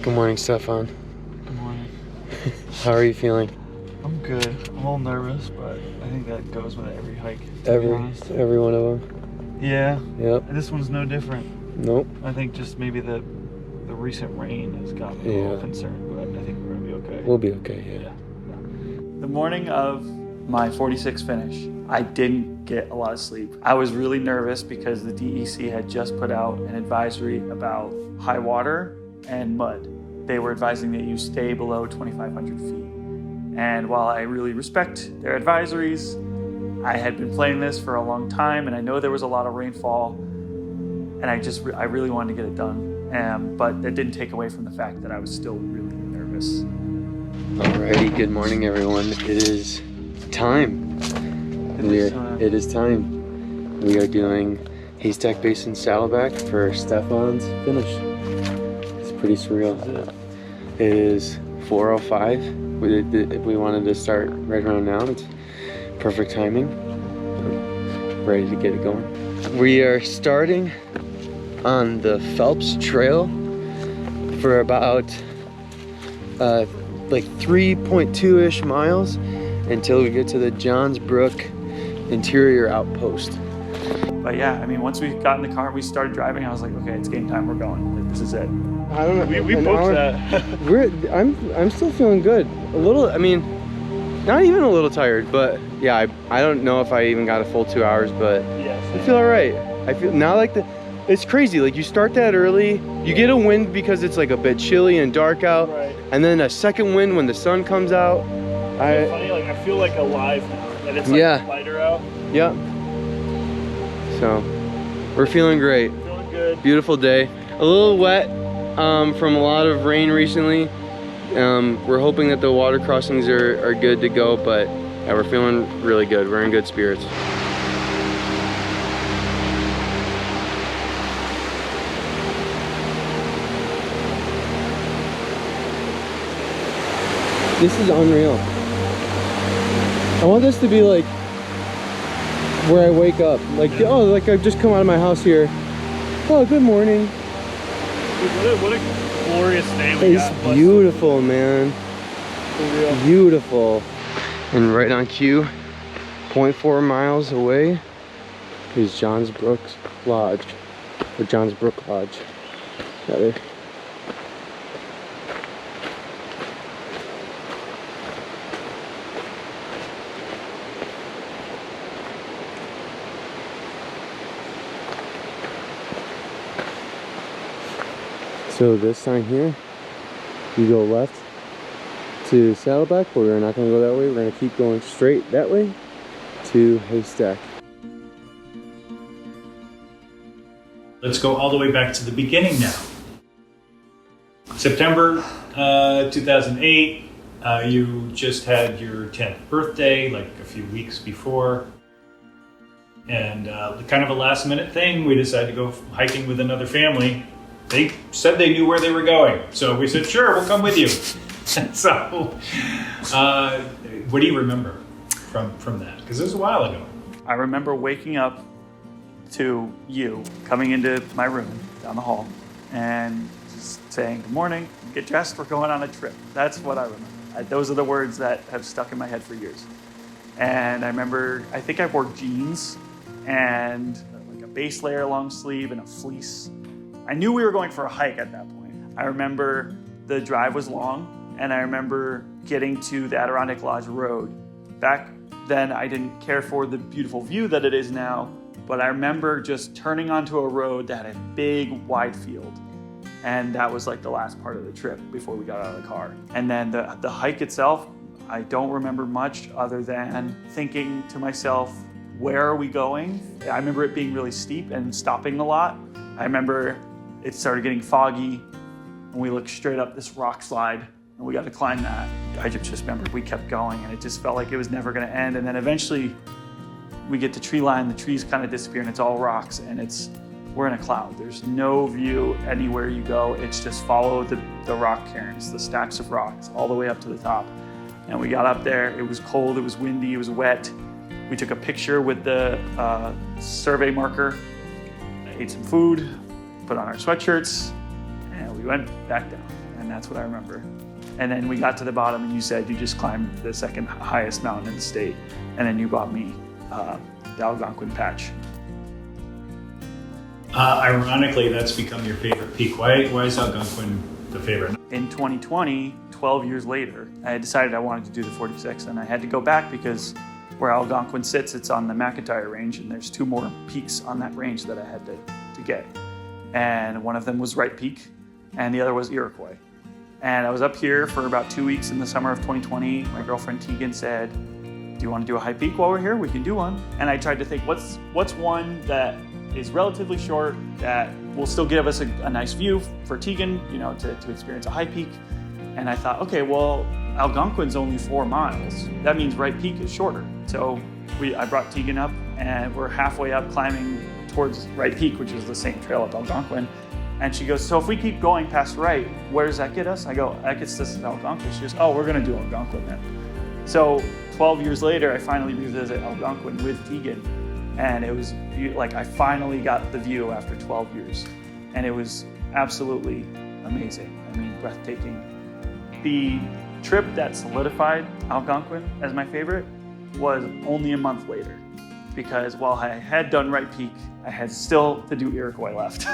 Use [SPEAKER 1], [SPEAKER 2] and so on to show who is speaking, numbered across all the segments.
[SPEAKER 1] Good morning, Stephan.
[SPEAKER 2] Good morning.
[SPEAKER 1] How are you feeling?
[SPEAKER 2] I'm good. I'm a little nervous, but I think that goes with every hike.
[SPEAKER 1] Every one of them?
[SPEAKER 2] Yeah.
[SPEAKER 1] Yep.
[SPEAKER 2] This one's no different.
[SPEAKER 1] Nope.
[SPEAKER 2] I think just maybe the recent rain has got me a little concerned, but I think we're gonna be okay.
[SPEAKER 1] We'll be okay, yeah.
[SPEAKER 2] The morning of my 46 finish, I didn't get a lot of sleep. I was really nervous because the DEC had just put out an advisory about high water and mud. They were advising that you stay below 2,500 feet. And while I really respect their advisories, I had been playing this for a long time and I know there was a lot of rainfall and I really wanted to get it done. But that didn't take away from the fact that I was still really nervous.
[SPEAKER 1] Alrighty, good morning everyone. It is time. It is time. We are doing Haystack Basin Saddleback for Stephan's finish. It's pretty surreal. It is 4:05. We wanted to start right around now. It's perfect timing. I'm ready to get it going. We are starting on the Phelps Trail for about like 3.2-ish miles until we get to the Johns Brook interior outpost.
[SPEAKER 2] But yeah, I mean, once we got in the car and we started driving, I was like, okay, it's game time, we're going. Like, this is it.
[SPEAKER 1] I don't know.
[SPEAKER 2] We booked that.
[SPEAKER 1] I'm still feeling good. A little, I mean, not even a little tired, but yeah, I don't know if I even got a full 2 hours, but
[SPEAKER 2] yes,
[SPEAKER 1] I feel all right. I feel now like it's crazy. Like you start that early, you get a wind because it's like a bit chilly and dark out,
[SPEAKER 2] right.
[SPEAKER 1] And then a second wind when the sun comes out.
[SPEAKER 2] It's funny, like I feel like alive now, and it's like lighter out.
[SPEAKER 1] Yeah. So we're feeling great.
[SPEAKER 2] Feeling good.
[SPEAKER 1] Beautiful day. A little wet from a lot of rain recently. We're hoping that the water crossings are good to go, but yeah, we're feeling really good. We're in good spirits. This is unreal. I want this to be like where I wake up. Like, oh, like I've just come out of my house here. Oh, good morning.
[SPEAKER 2] What a glorious day we got.
[SPEAKER 1] It's beautiful, man.
[SPEAKER 2] For real.
[SPEAKER 1] Beautiful. And right on cue, 0.4 miles away is Johns Brook Lodge. Or Johns Brook Lodge, rather. So this sign here, you go left to Saddleback, but we're not going to go that way. We're going to keep going straight that way to Haystack.
[SPEAKER 3] Let's go all the way back to the beginning now. September 2008, you just had your 10th birthday, like a few weeks before. And kind of a last minute thing, we decided to go hiking with another family. They said they knew where they were going, so we said, sure, we'll come with you. So, what do you remember from that? Because it was a while ago.
[SPEAKER 2] I remember waking up to you coming into my room down the hall and just saying, good morning, get dressed, we're going on a trip. That's what I remember. Those are the words that have stuck in my head for years. And I remember, I think I wore jeans and like a base layer long sleeve and a fleece. I knew we were going for a hike at that point. I remember the drive was long, and I remember getting to the Adirondack Lodge Road. Back then, I didn't care for the beautiful view that it is now, but I remember just turning onto a road that had a big, wide field. And that was like the last part of the trip before we got out of the car. And then the hike itself, I don't remember much other than thinking to myself, where are we going? I remember it being really steep and stopping a lot. I remember it started getting foggy and we looked straight up this rock slide and we got to climb that. I just remember we kept going and it just felt like it was never going to end. And then eventually we get to tree line, the trees kind of disappear and it's all rocks and we're in a cloud. There's no view anywhere you go. It's just follow the rock cairns, the stacks of rocks all the way up to the top. And we got up there, it was cold, it was windy, it was wet. We took a picture with the survey marker, ate some food, put on our sweatshirts, and we went back down. And that's what I remember. And then we got to the bottom and you said you just climbed the second highest mountain in the state. And then you bought me the Algonquin patch.
[SPEAKER 3] Ironically, that's become your favorite peak. Why is Algonquin the favorite?
[SPEAKER 2] In 2020, 12 years later, I had decided I wanted to do the 46, and I had to go back because where Algonquin sits, it's on the McIntyre range, and there's 2 more peaks on that range that I had to get. And one of them was Wright Peak, and the other was Iroquois. And I was up here for about 2 weeks in the summer of 2020. My girlfriend Tegan said, "Do you want to do a high peak while we're here? We can do one." And I tried to think, what's one that is relatively short that will still give us a nice view for Tegan, to experience a high peak. And I thought, okay, well, Algonquin's only 4 miles. That means Wright Peak is shorter. So I brought Tegan up, and we're halfway up climbing towards Wright Peak, which is the same trail up Algonquin. And she goes, "So if we keep going past Wright, where does that get us?" I go, "That gets us to Algonquin." She goes, "Oh, we're gonna do Algonquin then." So 12 years later, I finally revisit Algonquin with Tegan. And it was like I finally got the view after 12 years. And it was absolutely amazing. I mean, breathtaking. The trip that solidified Algonquin as my favorite was only a month later. Because while I had done Wright Peak, I had still to do Iroquois left,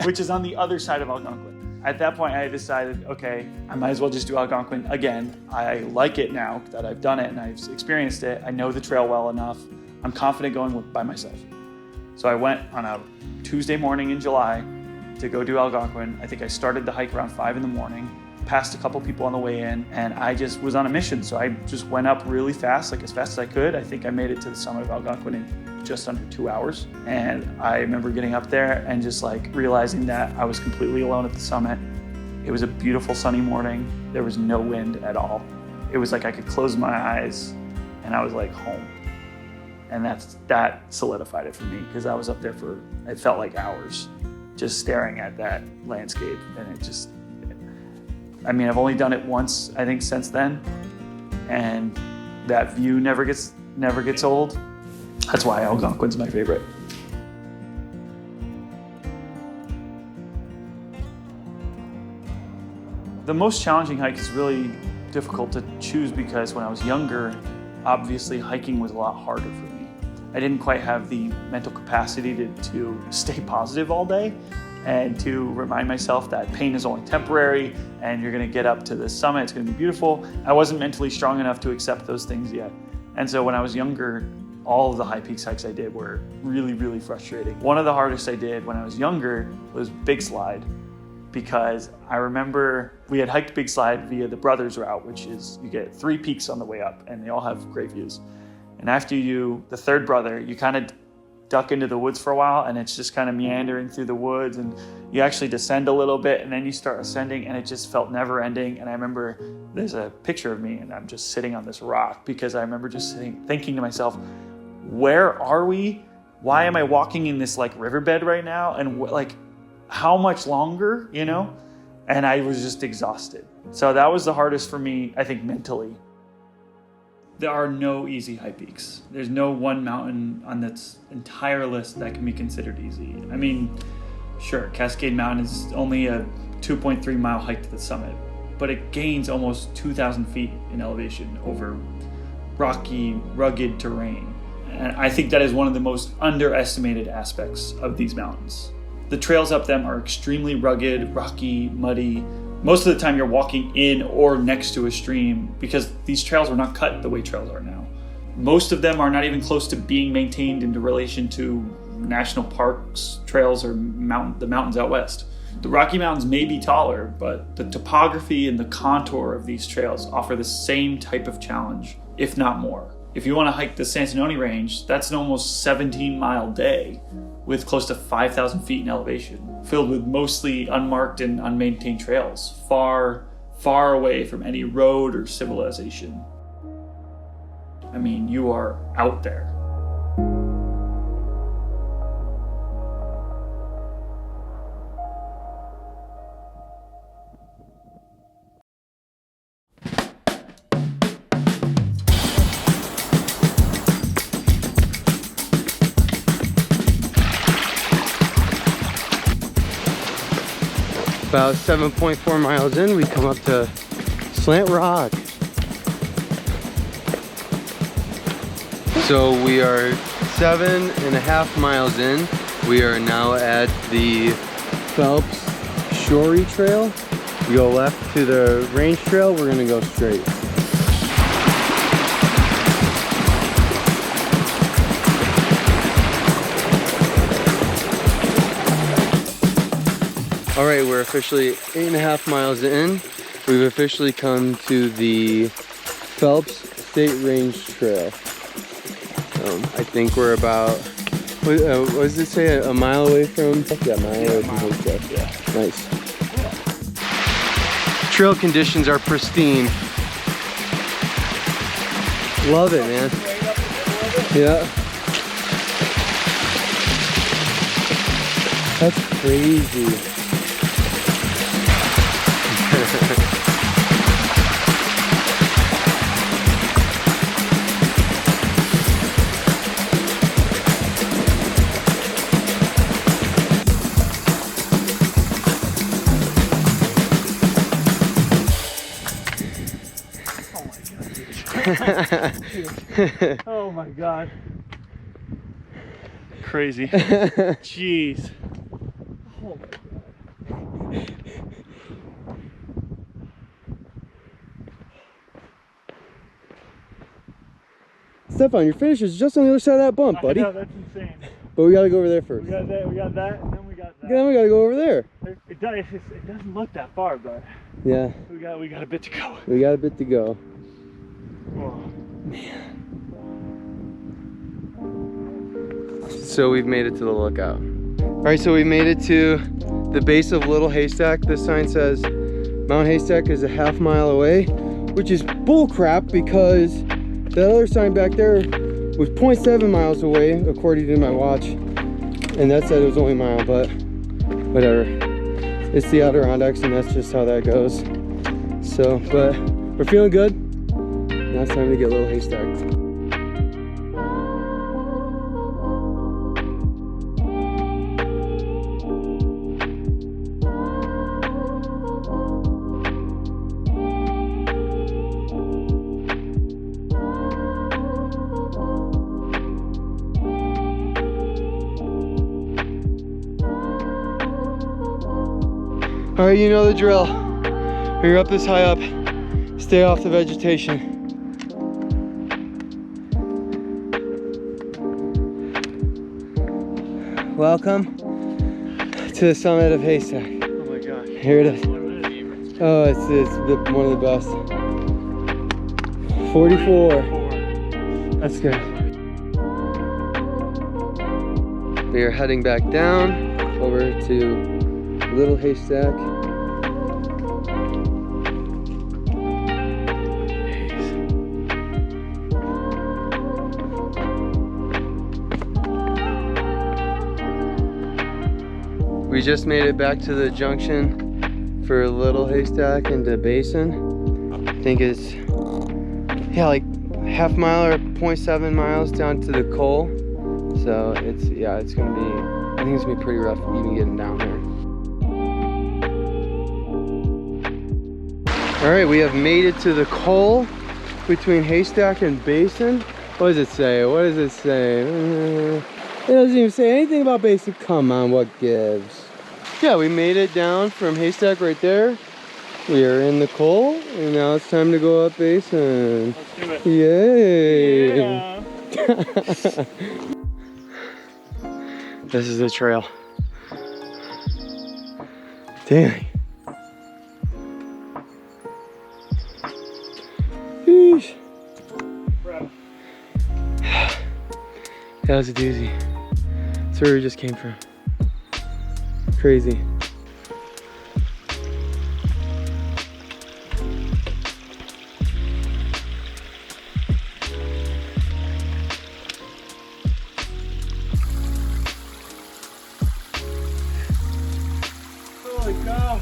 [SPEAKER 2] which is on the other side of Algonquin. At that point, I decided, okay, I might as well just do Algonquin again. I like it now that I've done it and I've experienced it. I know the trail well enough. I'm confident going by myself. So I went on a Tuesday morning in July to go do Algonquin. I think I started the hike around 5 a.m, passed a couple people on the way in, and I just was on a mission. So I just went up really fast, like as fast as I could. I think I made it to the summit of Algonquin in just under 2 hours. And I remember getting up there and just like realizing that I was completely alone at the summit. It was a beautiful sunny morning. There was no wind at all. It was like I could close my eyes and I was like home. And that solidified it for me because I was up there for, it felt like hours, just staring at that landscape. And I've only done it once, I think, since then. And that view never gets old. That's why Algonquin's my favorite. The most challenging hike is really difficult to choose because when I was younger, obviously hiking was a lot harder for me. I didn't quite have the mental capacity to stay positive all day and to remind myself that pain is only temporary and you're gonna get up to the summit, it's gonna be beautiful. I wasn't mentally strong enough to accept those things yet. And so when I was younger, all of the high peaks hikes I did were really, really frustrating. One of the hardest I did when I was younger was Big Slide, because I remember we had hiked Big Slide via the Brothers route, which is you get 3 peaks on the way up and they all have great views. And after you do the 3rd brother, you kind of duck into the woods for a while and it's just kind of meandering through the woods and you actually descend a little bit and then you start ascending and it just felt never ending. And I remember there's a picture of me and I'm just sitting on this rock because I remember just thinking to myself, where are we? Why am I walking in this like riverbed right now? And like, how much longer, And I was just exhausted. So that was the hardest for me, I think, mentally. There are no easy high peaks. There's no one mountain on this entire list that can be considered easy. I mean, sure, Cascade Mountain is only a 2.3 mile hike to the summit, but it gains almost 2,000 feet in elevation over rocky, rugged terrain. And I think that is one of the most underestimated aspects of these mountains. The trails up them are extremely rugged, rocky, muddy. Most of the time you're walking in or next to a stream because these trails were not cut the way trails are now. Most of them are not even close to being maintained in relation to national parks, trails, or the mountains out west. The Rocky Mountains may be taller, but the topography and the contour of these trails offer the same type of challenge, if not more. If you want to hike the Santanoni Range, that's an almost 17-mile day with close to 5,000 feet in elevation, filled with mostly unmarked and unmaintained trails, far, far away from any road or civilization. I mean, you are out there.
[SPEAKER 1] About 7.4 miles in, we come up to Slant Rock. So we are 7.5 miles in. We are now at the Phelps Shorey Trail. You go left to the range trail, we're gonna go straight. All right, we're officially 8.5 miles in. We've officially come to the Phelps State Range Trail. I think we're about, what does it say, a mile away from? Yeah, a mile away from Haystack.
[SPEAKER 2] Yeah.
[SPEAKER 1] Nice. Trail conditions are pristine. Love it, man. Yeah. That's crazy.
[SPEAKER 2] Oh my god. Crazy. Jeez. Oh my god.
[SPEAKER 1] Stephan, your finish is just on the other side of that bump, buddy.
[SPEAKER 2] I know, that's insane.
[SPEAKER 1] But we gotta go over there first.
[SPEAKER 2] We got that, and then we got that.
[SPEAKER 1] Then we gotta go over there.
[SPEAKER 2] It doesn't look that far, but
[SPEAKER 1] Yeah.
[SPEAKER 2] we got a bit to go.
[SPEAKER 1] We got a bit to go.
[SPEAKER 2] Oh.
[SPEAKER 1] Man. So we've made it to the lookout. All right, so we made it to the base of Little Haystack. This sign says Mount Haystack is a half mile away, which is bull crap because the other sign back there was 0.7 miles away, according to my watch. And that said it was only a mile, but whatever. It's the Adirondacks and that's just how that goes. So, but we're feeling good. Now it's time to get Little Haystack. All right, you know the drill. When you're up this high up, stay off the vegetation. Welcome to the summit of Haystack.
[SPEAKER 2] Oh my gosh.
[SPEAKER 1] Here it is. Oh, it's one of the best. 44. That's good. We are heading back down over to Little Haystack. We just made it back to the junction for Little Haystack into Basin. I think it's, yeah, like half mile or 0.7 miles down to the Cole. So it's gonna be, I think it's gonna be pretty rough even getting down there. All right, we have made it to the Cole between Haystack and Basin. What does it say? What does it say? It doesn't even say anything about Basin. Come on, what gives? Yeah, we made it down from Haystack right there. We are in the Cole, and now it's time to go up Basin.
[SPEAKER 2] Let's do it.
[SPEAKER 1] Yay!
[SPEAKER 2] Yeah.
[SPEAKER 1] This is the trail. Dang. Sheesh.
[SPEAKER 2] Bro.
[SPEAKER 1] That was a doozy. That's where we just came from. Crazy.
[SPEAKER 2] Holy cow.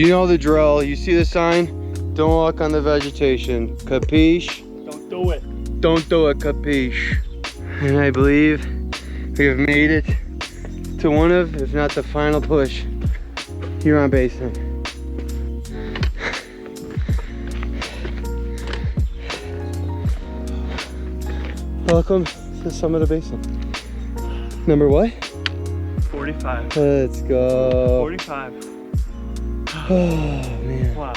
[SPEAKER 1] You know the drill. You see the sign? Don't walk on the vegetation. Capiche?
[SPEAKER 2] Don't do it.
[SPEAKER 1] Don't do it, capiche? And I believe we have made it to one of, if not the final push, here on Basin. Welcome to the summit of Basin. Number what?
[SPEAKER 2] 45.
[SPEAKER 1] Let's go.
[SPEAKER 2] 45.
[SPEAKER 1] Oh man.
[SPEAKER 2] Wow.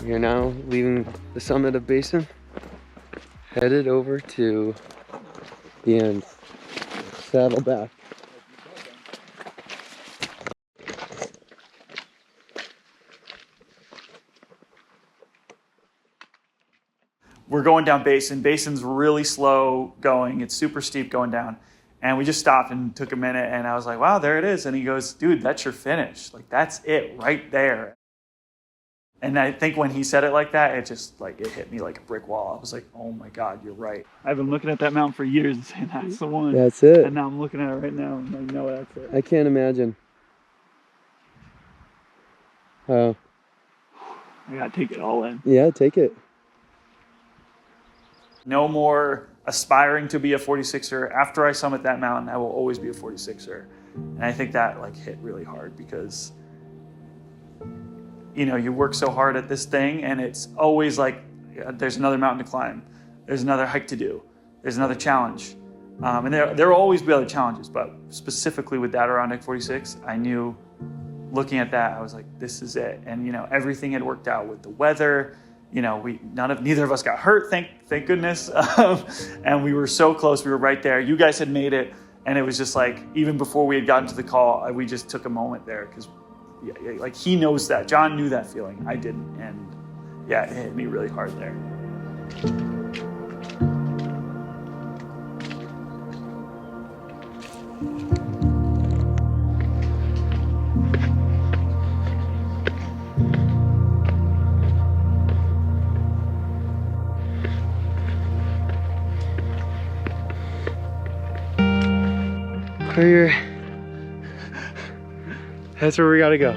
[SPEAKER 1] We are now leaving the summit of Basin, headed over to the end. Saddleback.
[SPEAKER 2] We're going down Basin. Basin's really slow going. It's super steep going down. And we just stopped and took a minute, and I was like, wow, there it is. And he goes, dude, that's your finish. Like, that's it right there. And I think when he said it like that, it just like, it hit me like a brick wall. I was like, oh my God, you're right. I've been looking at that mountain for years and saying that's the one.
[SPEAKER 1] That's it.
[SPEAKER 2] And now I'm looking at it right now and I know that's it.
[SPEAKER 1] I can't imagine. Oh.
[SPEAKER 2] I gotta take it all in.
[SPEAKER 1] Yeah, take it.
[SPEAKER 2] No more aspiring to be a 46'er. After I summit that mountain, I will always be a 46'er. And I think that like hit really hard because you know, you work so hard at this thing and it's always like, there's another mountain to climb. There's another hike to do. There's another challenge. And there will always be other challenges, but specifically with Adirondack 46, I knew looking at that, I was like, this is it. And, you know, everything had worked out with the weather. You know, neither of us got hurt, thank goodness. And we were so close. We were right there. You guys had made it. And it was just like, even before we had gotten to the call, we just took a moment there because yeah, like he knows that. John knew that feeling. I didn't. And yeah, it hit me really hard there.
[SPEAKER 1] Clear. That's where we gotta go.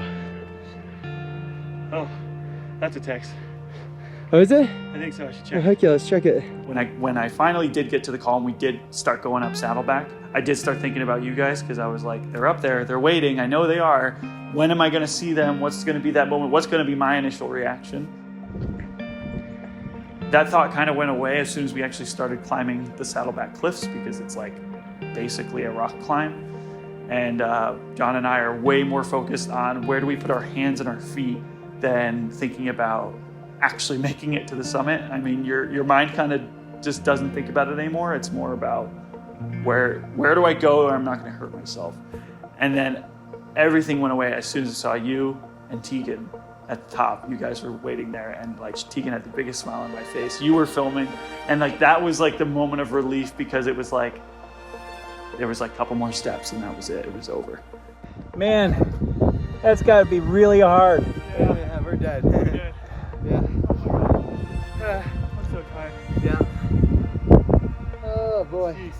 [SPEAKER 2] Oh, that's a text.
[SPEAKER 1] Oh, is it?
[SPEAKER 2] I think so. I should
[SPEAKER 1] Oh,
[SPEAKER 2] check.
[SPEAKER 1] heck yeah, let's check it.
[SPEAKER 2] When I finally did get to the call and we did start going up Saddleback, I did start thinking about you guys because I was like, they're up there, they're waiting. I know they are. When am I going to see them? What's going to be that moment? What's going to be my initial reaction? That thought kind of went away as soon as we actually started climbing the Saddleback cliffs because it's like basically a rock climb. And John and I are way more focused on where do we put our hands and our feet than thinking about actually making it to the summit. I mean, your mind kind of just doesn't think about it anymore. It's more about where do I go where I'm not going to hurt myself. And then everything went away as soon as I saw you and Tegan at the top. You guys were waiting there, and like Tegan had the biggest smile on my face. You were filming, and like that was like the moment of relief because it was like there was like a couple more steps and that was it. It was over.
[SPEAKER 4] Man, that's got to be really hard.
[SPEAKER 1] Yeah, we're dead.
[SPEAKER 2] We're dead.
[SPEAKER 1] Yeah.
[SPEAKER 2] I'm so tired.
[SPEAKER 1] Yeah. Oh boy.
[SPEAKER 2] Jeez.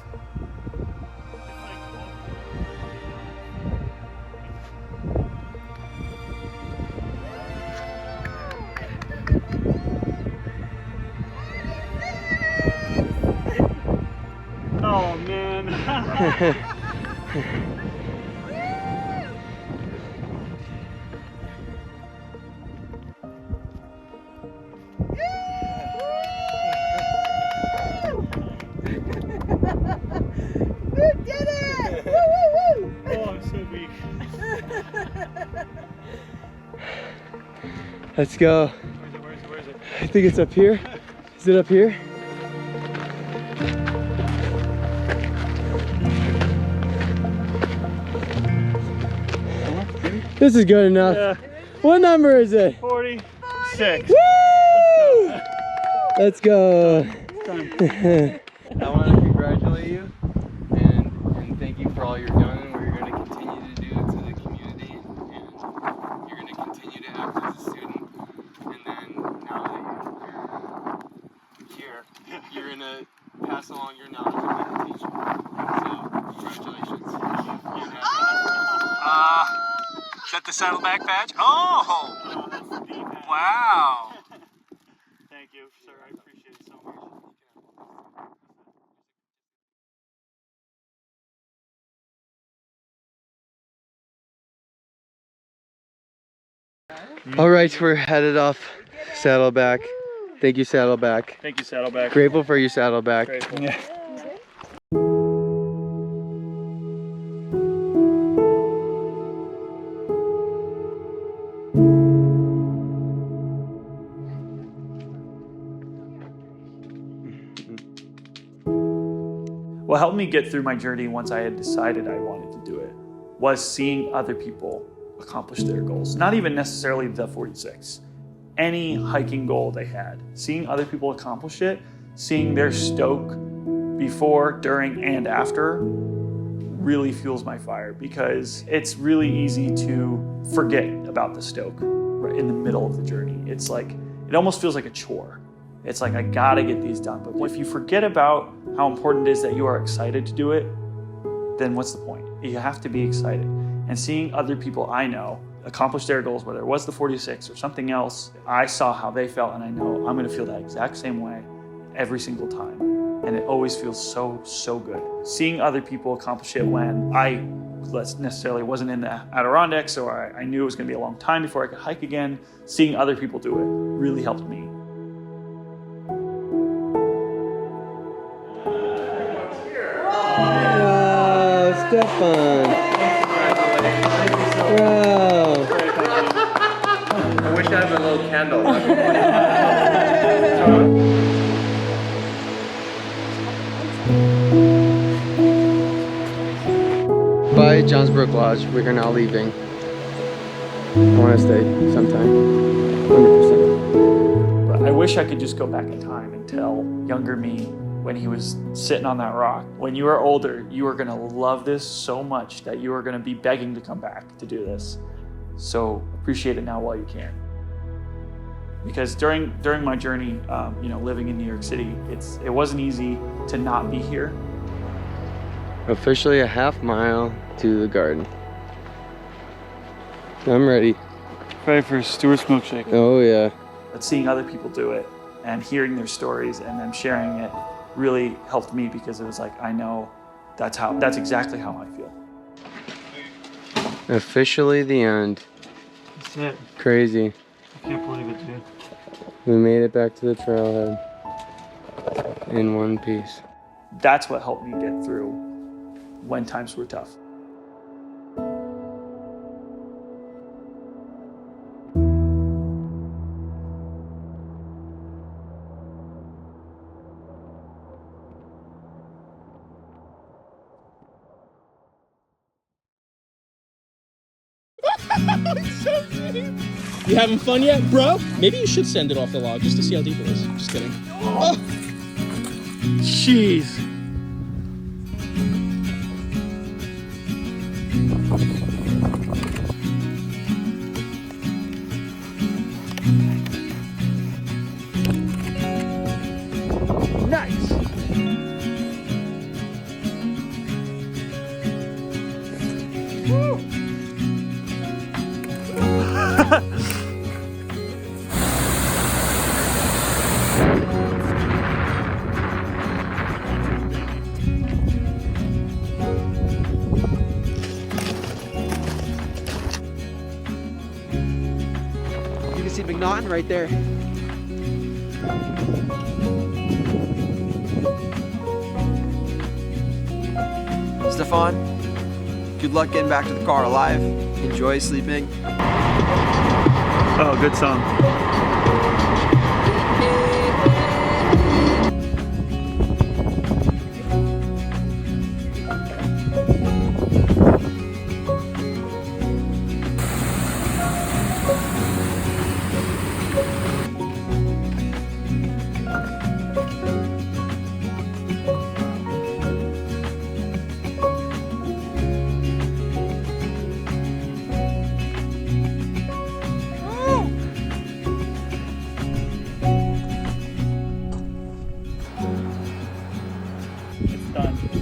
[SPEAKER 2] Oh man.
[SPEAKER 1] Let's go.
[SPEAKER 2] Where is it?
[SPEAKER 1] I think it's up here. Is it up here? This is good enough.
[SPEAKER 2] Yeah.
[SPEAKER 1] What number is it?
[SPEAKER 2] 46.
[SPEAKER 1] Woo! Let's go.
[SPEAKER 2] It's time.
[SPEAKER 1] I want to congratulate you that the Saddleback badge? Oh! Wow!
[SPEAKER 2] Thank you, sir. I appreciate it so much.
[SPEAKER 1] All right, we're headed off Saddleback. Thank you, Saddleback.
[SPEAKER 2] Thank you, Saddleback.
[SPEAKER 1] Grateful for you, Saddleback.
[SPEAKER 2] Grateful.
[SPEAKER 3] Yeah.
[SPEAKER 2] What helped me get through my journey once I had decided I wanted to do it was seeing other people accomplish their goals. Not even necessarily the 46. Any hiking goal they had. Seeing other people accomplish it, seeing their stoke before, during, and after really fuels my fire, because it's really easy to forget about the stoke right in the middle of the journey. It's like, it almost feels like a chore. It's like, I gotta get these done. But if you forget about how important it is that you are excited to do it, then what's the point? You have to be excited. And seeing other people I know accomplish their goals, whether it was the 46 or something else, I saw how they felt, and I know I'm gonna feel that exact same way every single time. And it always feels so, so good. Seeing other people accomplish it when I necessarily wasn't in the Adirondacks, or I knew it was gonna be a long time before I could hike again, seeing other people do it really helped me.
[SPEAKER 1] Wow, Stephan. Wow.
[SPEAKER 5] I wish I had a little candle.
[SPEAKER 1] Bye, Johnsbrook Lodge. We are now leaving. I want to stay sometime. 100%.
[SPEAKER 2] But I wish I could just go back in time and tell younger me when he was sitting on that rock. When you are older, you are gonna love this so much that you are gonna be begging to come back to do this. So appreciate it now while you can. Because during my journey, living in New York City, it wasn't easy to not be here.
[SPEAKER 1] Officially a half mile to the garden. I'm ready.
[SPEAKER 2] Ready for Stewart's milkshake.
[SPEAKER 1] Oh yeah.
[SPEAKER 2] But seeing other people do it and hearing their stories and them sharing it really helped me, because it was like, I know that's exactly how I feel.
[SPEAKER 1] Officially the end.
[SPEAKER 2] That's it.
[SPEAKER 1] Crazy.
[SPEAKER 2] I can't believe it, dude.
[SPEAKER 1] We made it back to the trailhead in one piece.
[SPEAKER 2] That's what helped me get through when times were tough.
[SPEAKER 6] So deep. You having fun yet, bro? Maybe you should send it off the log just to see how deep it is. Just kidding. Oh.
[SPEAKER 2] Jeez. Nice. Woo.
[SPEAKER 7] You can see McNaughton right there. Stephan, good luck getting back to the car alive. Enjoy sleeping.
[SPEAKER 2] Oh, good song.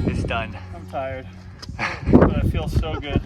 [SPEAKER 2] It's done. I'm tired, but it feels so good.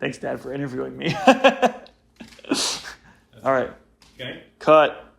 [SPEAKER 2] Thanks, Dad, for interviewing me. All right.
[SPEAKER 3] Okay.
[SPEAKER 2] Cut.